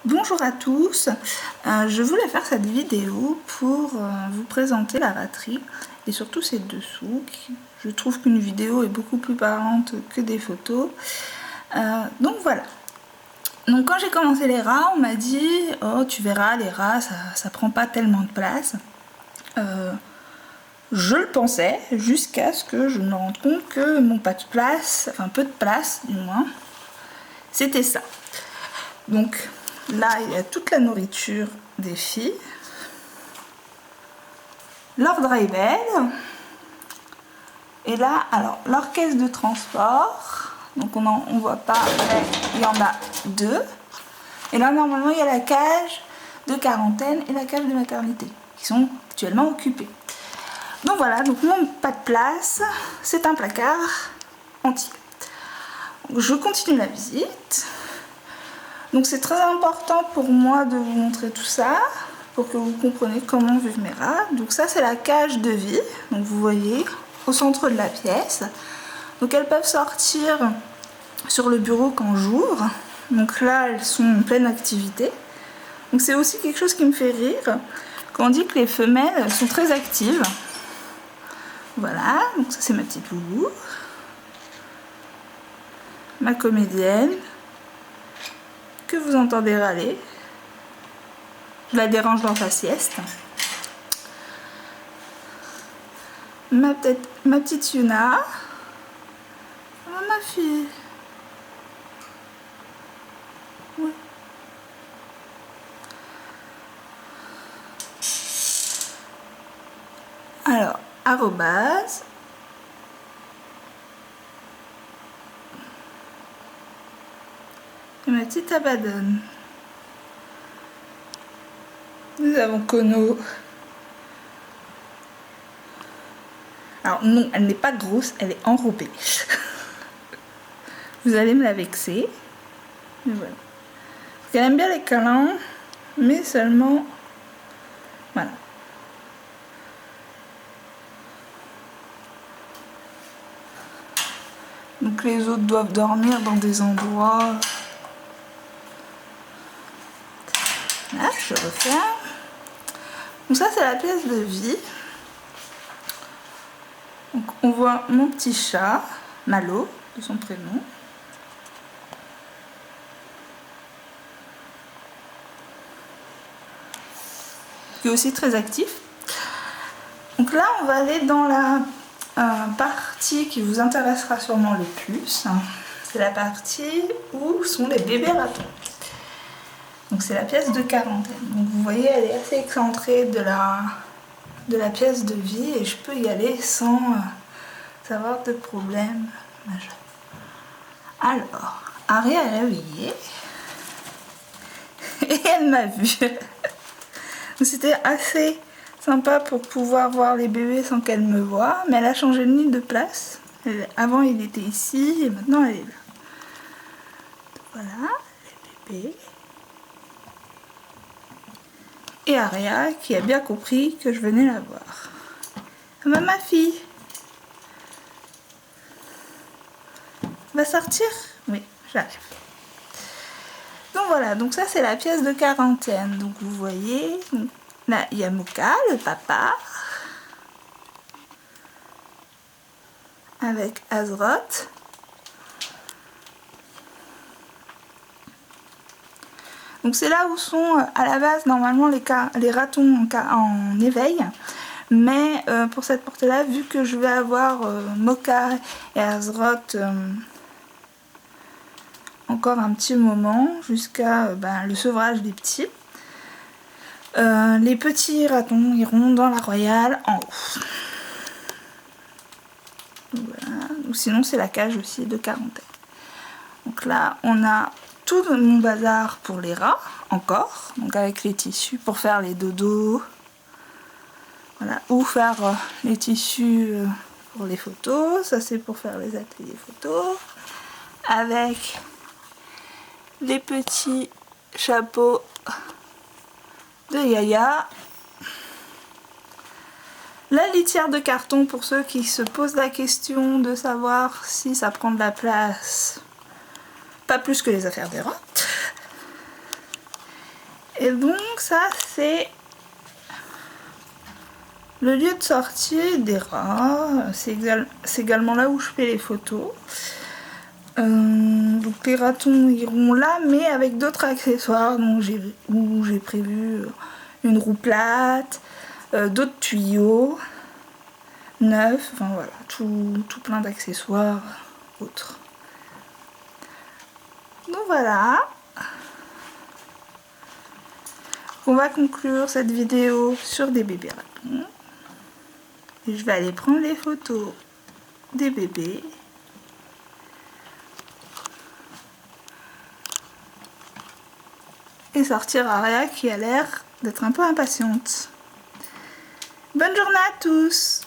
Bonjour à tous, je voulais faire cette vidéo pour vous présenter la raterie et surtout ses dessous. Je trouve qu'une vidéo est beaucoup plus parlante que des photos. Donc voilà. Donc quand j'ai commencé les rats, on m'a dit « Oh tu verras, les rats ça prend pas tellement de place ». Je le pensais jusqu'à ce que je me rende compte que mon pas de place, enfin peu de place du moins, c'était ça. Donc là, il y a toute la nourriture des filles, leur dry bed, et là, alors, leur caisse de transport, donc on voit pas, mais il y en a deux, et là, normalement, il y a la cage de quarantaine et la cage de maternité, qui sont actuellement occupées. Donc voilà, donc mon pas de place, c'est un placard entier. Je continue la visite. Donc c'est très important pour moi de vous montrer tout ça, pour que vous compreniez comment vivent mes rats. Donc ça c'est la cage de vie, donc vous voyez, au centre de la pièce. Donc elles peuvent sortir sur le bureau quand j'ouvre. Donc là elles sont en pleine activité. Donc c'est aussi quelque chose qui me fait rire, quand on dit que les femelles sont très actives. Voilà, donc ça c'est ma petite loulou, ma comédienne, que vous entendez râler. Je la dérange dans sa sieste. Ma petite Yuna. Oh, ma fille. Ouais. Alors, arrobase. Et ma petite Abaddon. Nous avons Kono. Alors non, elle n'est pas grosse, elle est enrobée. Vous allez me la vexer. Mais voilà. Elle aime bien les câlins, mais seulement... Voilà. Donc les autres doivent dormir dans des endroits... Là, je refais. Donc ça c'est la pièce de vie. Donc on voit mon petit chat, Malo, de son prénom. Qui est aussi très actif. Donc là on va aller dans la partie qui vous intéressera sûrement le plus. C'est la partie où sont les bébés ratons. Donc c'est la pièce de quarantaine. Donc vous voyez, elle est assez excentrée de la pièce de vie et je peux y aller sans avoir de problème majeur. Alors, Aria est réveillée et elle m'a vue. C'était assez sympa pour pouvoir voir les bébés sans qu'elle me voie, mais elle a changé de nid de place. Avant il était ici et maintenant elle est là. Voilà, les bébés. Et Aria qui a bien compris que je venais la voir. Ma fille va sortir? Oui, j'arrive. Donc voilà, donc ça c'est la pièce de quarantaine. Donc vous voyez, là il y a Moka, le papa, avec Azeroth. Donc c'est là où sont à la base normalement les ratons en éveil. Mais pour cette portée là, vu que je vais avoir Moka et Azeroth encore un petit moment, jusqu'à le sevrage des petits, les petits ratons iront dans la royale en haut. Voilà. Ou sinon c'est la cage aussi de quarantaine. Donc là on a tout mon bazar pour les rats encore, donc avec les tissus pour faire les dodos, voilà, ou faire les tissus pour les photos. Ça c'est pour faire les ateliers photos, avec les petits chapeaux de Yaya, la litière de carton pour ceux qui se posent la question de savoir si ça prend de la place, pas plus que les affaires des rats. Et donc ça c'est le lieu de sortie des rats. C'est également là où je fais les photos. Donc les ratons iront là, mais avec d'autres accessoires. Donc j'ai prévu une roue plate, d'autres tuyaux neufs, enfin voilà, tout plein d'accessoires autres. Donc voilà. On va conclure cette vidéo sur des bébés ratons. Et je vais aller prendre les photos des bébés. Et sortir Aria qui a l'air d'être un peu impatiente. Bonne journée à tous!